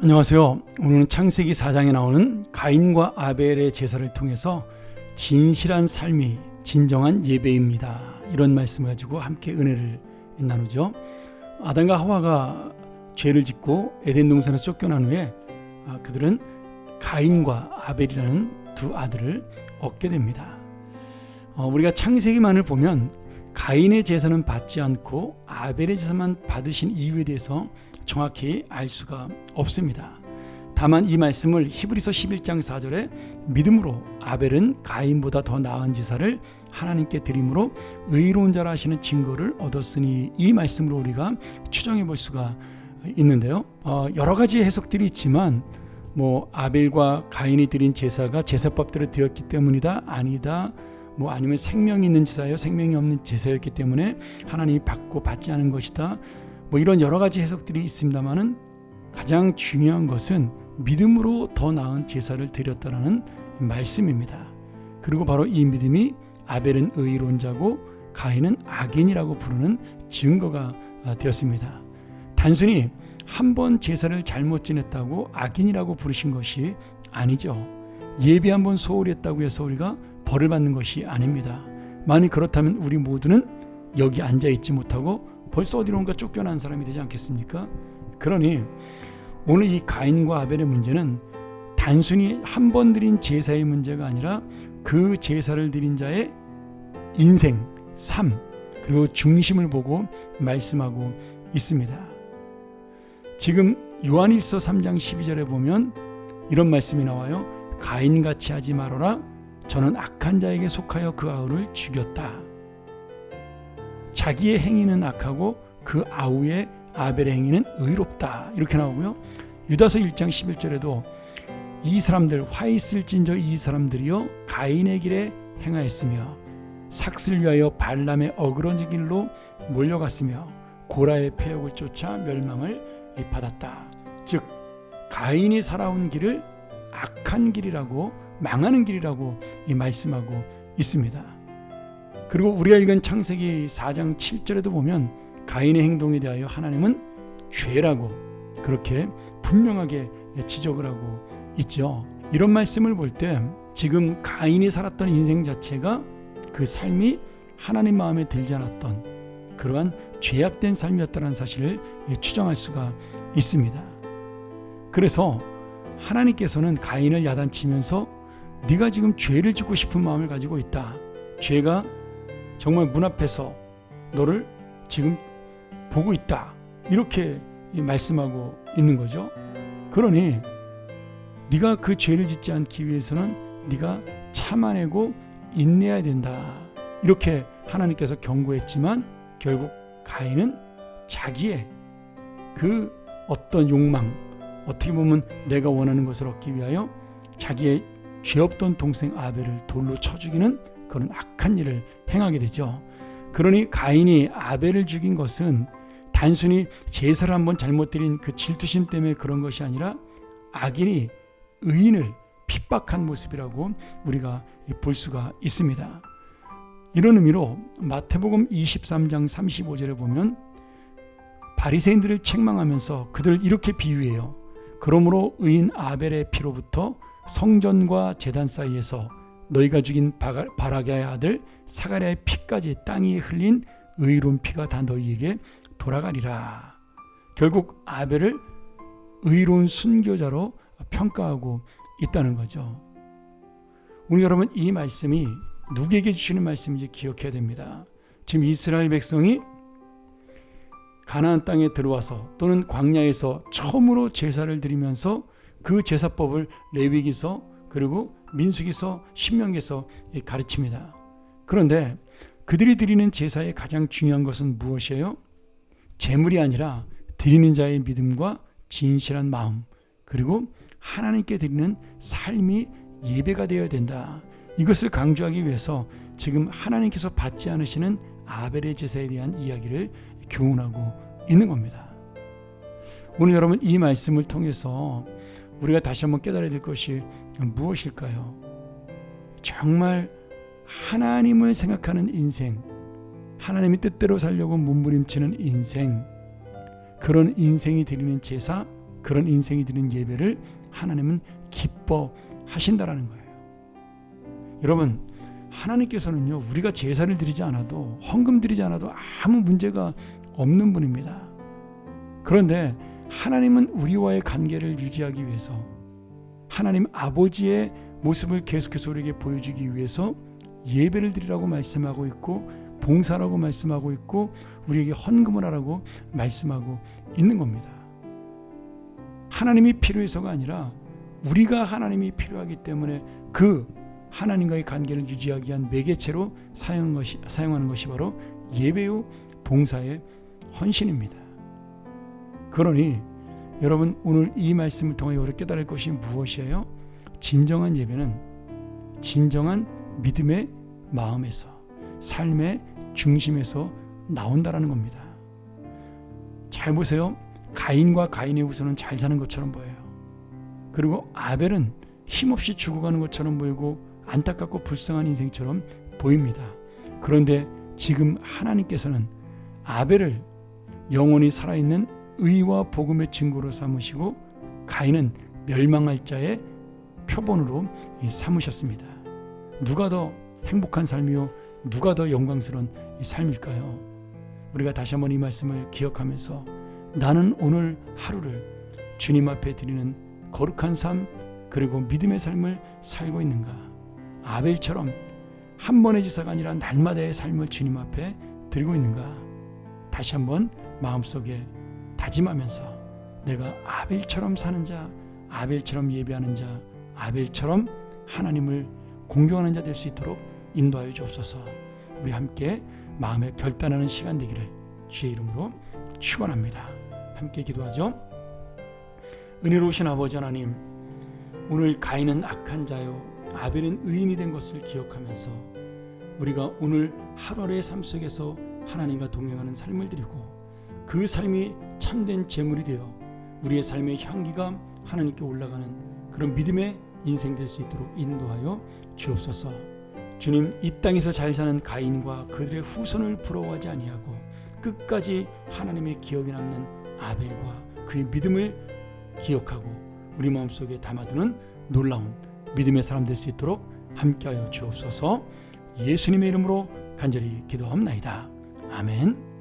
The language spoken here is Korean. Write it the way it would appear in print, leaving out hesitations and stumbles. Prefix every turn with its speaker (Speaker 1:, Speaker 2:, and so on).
Speaker 1: 안녕하세요. 오늘은 창세기 4장에 나오는 가인과 아벨의 제사를 통해서 진실한 삶이 진정한 예배입니다. 이런 말씀을 가지고 함께 은혜를 나누죠. 아담과 하와가 죄를 짓고 에덴 동산에서 쫓겨난 후에 그들은 가인과 아벨이라는 두 아들을 얻게 됩니다. 우리가 창세기만을 보면 가인의 제사는 받지 않고 아벨의 제사만 받으신 이유에 대해서 정확히 알 수가 없습니다. 다만 이 말씀을 히브리서 11장 4절에 믿음으로 아벨은 가인보다 더 나은 제사를 하나님께 드림으로 의로운 자라 하시는 증거를 얻었으니, 이 말씀으로 우리가 추정해 볼 수가 있는데요. 여러 가지 해석들이 있지만 아벨과 가인이 드린 제사가 제사법대로 드렸기 때문이다, 아니다, 아니면 생명이 있는 제사요, 생명이 없는 제사였기 때문에 하나님이 받고 받지 않은 것이다, 이런 여러 가지 해석들이 있습니다만은 가장 중요한 것은 믿음으로 더 나은 제사를 드렸다라는 말씀입니다. 그리고 바로 이 믿음이 아벨은 의로운 자고 가인은 악인이라고 부르는 증거가 되었습니다. 단순히 한 번 제사를 잘못 지냈다고 악인이라고 부르신 것이 아니죠. 예배 한 번 소홀히 했다고 해서 우리가 벌을 받는 것이 아닙니다. 만약 그렇다면 우리 모두는 여기 앉아있지 못하고 벌써 어디론가 쫓겨난 사람이 되지 않겠습니까? 그러니 오늘 이 가인과 아벨의 문제는 단순히 한 번 드린 제사의 문제가 아니라 그 제사를 드린 자의 인생, 삶, 그리고 중심을 보고 말씀하고 있습니다. 지금 요한일서 3장 12절에 보면 이런 말씀이 나와요. 가인같이 하지 말아라. 저는 악한 자에게 속하여 그 아우를 죽였다. 자기의 행위는 악하고 그 아우의 아벨의 행위는 의롭다, 이렇게 나오고요. 유다서 1장 11절에도 이 사람들 화 있을진저 이 사람들이요 가인의 길에 행하였으며 삭슬 위하여 발람의 어그러진 길로 몰려갔으며 고라의 폐역을 쫓아 멸망을 받았다. 즉 가인이 살아온 길을 악한 길이라고, 망하는 길이라고 말씀하고 있습니다. 그리고 우리가 읽은 창세기 4장 7절에도 보면 가인의 행동에 대하여 하나님은 죄라고 그렇게 분명하게 지적을 하고 있죠. 이런 말씀을 볼 때 지금 가인이 살았던 인생 자체가 그 삶이 하나님 마음에 들지 않았던 그러한 죄악된 삶이었다는 사실을 추정할 수가 있습니다. 그래서 하나님께서는 가인을 야단치면서 네가 지금 죄를 짓고 싶은 마음을 가지고 있다. 죄가 정말 문 앞에서 너를 지금 보고 있다, 이렇게 말씀하고 있는 거죠. 그러니 네가 그 죄를 짓지 않기 위해서는 네가 참아내고 인내해야 된다, 이렇게 하나님께서 경고했지만 결국 가인은 자기의 그 어떤 욕망, 어떻게 보면 내가 원하는 것을 얻기 위하여 자기의 죄 없던 동생 아벨을 돌로 쳐 죽이는 그런 악한 일을 행하게 되죠. 그러니 가인이 아벨을 죽인 것은 단순히 제사를 한번 잘못 드린 그 질투심 때문에 그런 것이 아니라 악인이 의인을 핍박한 모습이라고 우리가 볼 수가 있습니다. 이런 의미로 마태복음 23장 35절에 보면 바리새인들을 책망하면서 그들을 이렇게 비유해요. 그러므로 의인 아벨의 피로부터 성전과 제단 사이에서 너희가 죽인 바라게의 아들 사가랴의 피까지 땅이 흘린 의로운 피가 다 너희에게 돌아가리라. 결국 아벨을 의로운 순교자로 평가하고 있다는 거죠. 오늘 여러분, 이 말씀이 누구에게 주시는 말씀인지 기억해야 됩니다. 지금 이스라엘 백성이 가나안 땅에 들어와서 또는 광야에서 처음으로 제사를 드리면서 그 제사법을 레위기서 그리고 민수기서, 신명기에서 가르칩니다. 그런데 그들이 드리는 제사의 가장 중요한 것은 무엇이에요? 제물이 아니라 드리는 자의 믿음과 진실한 마음, 그리고 하나님께 드리는 삶이 예배가 되어야 된다. 이것을 강조하기 위해서 지금 하나님께서 받지 않으시는 아벨의 제사에 대한 이야기를 교훈하고 있는 겁니다. 오늘 여러분, 이 말씀을 통해서 우리가 다시 한번 깨달아야 될 것이 무엇일까요? 정말 하나님을 생각하는 인생, 하나님의 뜻대로 살려고 몸부림치는 인생, 그런 인생이 드리는 제사, 그런 인생이 드리는 예배를 하나님은 기뻐하신다라는 거예요. 여러분, 하나님께서는요, 우리가 제사를 드리지 않아도, 헌금 드리지 않아도 아무 문제가 없는 분입니다. 그런데 하나님은 우리와의 관계를 유지하기 위해서, 하나님 아버지의 모습을 계속해서 우리에게 보여주기 위해서 예배를 드리라고 말씀하고 있고, 봉사라고 말씀하고 있고, 우리에게 헌금을 하라고 말씀하고 있는 겁니다. 하나님이 필요해서가 아니라 우리가 하나님이 필요하기 때문에 그 하나님과의 관계를 유지하기 위한 매개체로 사용하는 것이 바로 예배요 봉사의 헌신입니다. 그러니 여러분, 오늘 이 말씀을 통해 우리 깨달을 것이 무엇이에요? 진정한 예배는 진정한 믿음의 마음에서, 삶의 중심에서 나온다라는 겁니다. 잘 보세요. 가인과 가인의 후손은 잘 사는 것처럼 보여요. 그리고 아벨은 힘없이 죽어가는 것처럼 보이고 안타깝고 불쌍한 인생처럼 보입니다. 그런데 지금 하나님께서는 아벨을 영원히 살아있는 의와 복음의 증거로 삼으시고, 가인은 멸망할 자의 표본으로 삼으셨습니다. 누가 더 행복한 삶이요, 누가 더 영광스러운 이 삶일까요? 우리가 다시 한번 이 말씀을 기억하면서 나는 오늘 하루를 주님 앞에 드리는 거룩한 삶, 그리고 믿음의 삶을 살고 있는가? 아벨처럼 한 번의 제사가 아니라 날마다의 삶을 주님 앞에 드리고 있는가? 다시 한번 마음속에 다짐하면서 내가 아벨처럼 사는 자, 아벨처럼 예배하는 자, 아벨처럼 하나님을 공경하는 자 될 수 있도록 인도하여 주옵소서. 우리 함께 마음에 결단하는 시간 되기를 주의 이름으로 축원합니다. 함께 기도하죠. 은혜로우신 아버지 하나님, 오늘 가인은 악한 자요, 아벨은 의인이 된 것을 기억하면서 우리가 오늘 하루하루의 삶 속에서 하나님과 동행하는 삶을 드리고, 그 삶이 참된 제물이 되어 우리의 삶의 향기가 하나님께 올라가는 그런 믿음의 인생 될 수 있도록 인도하여 주옵소서. 주님, 이 땅에서 잘 사는 가인과 그들의 후손을 부러워하지 아니하고 끝까지 하나님의 기억에 남는 아벨과 그의 믿음을 기억하고 우리 마음속에 담아두는 놀라운 믿음의 사람 될 수 있도록 함께하여 주옵소서. 예수님의 이름으로 간절히 기도합나이다. 아멘.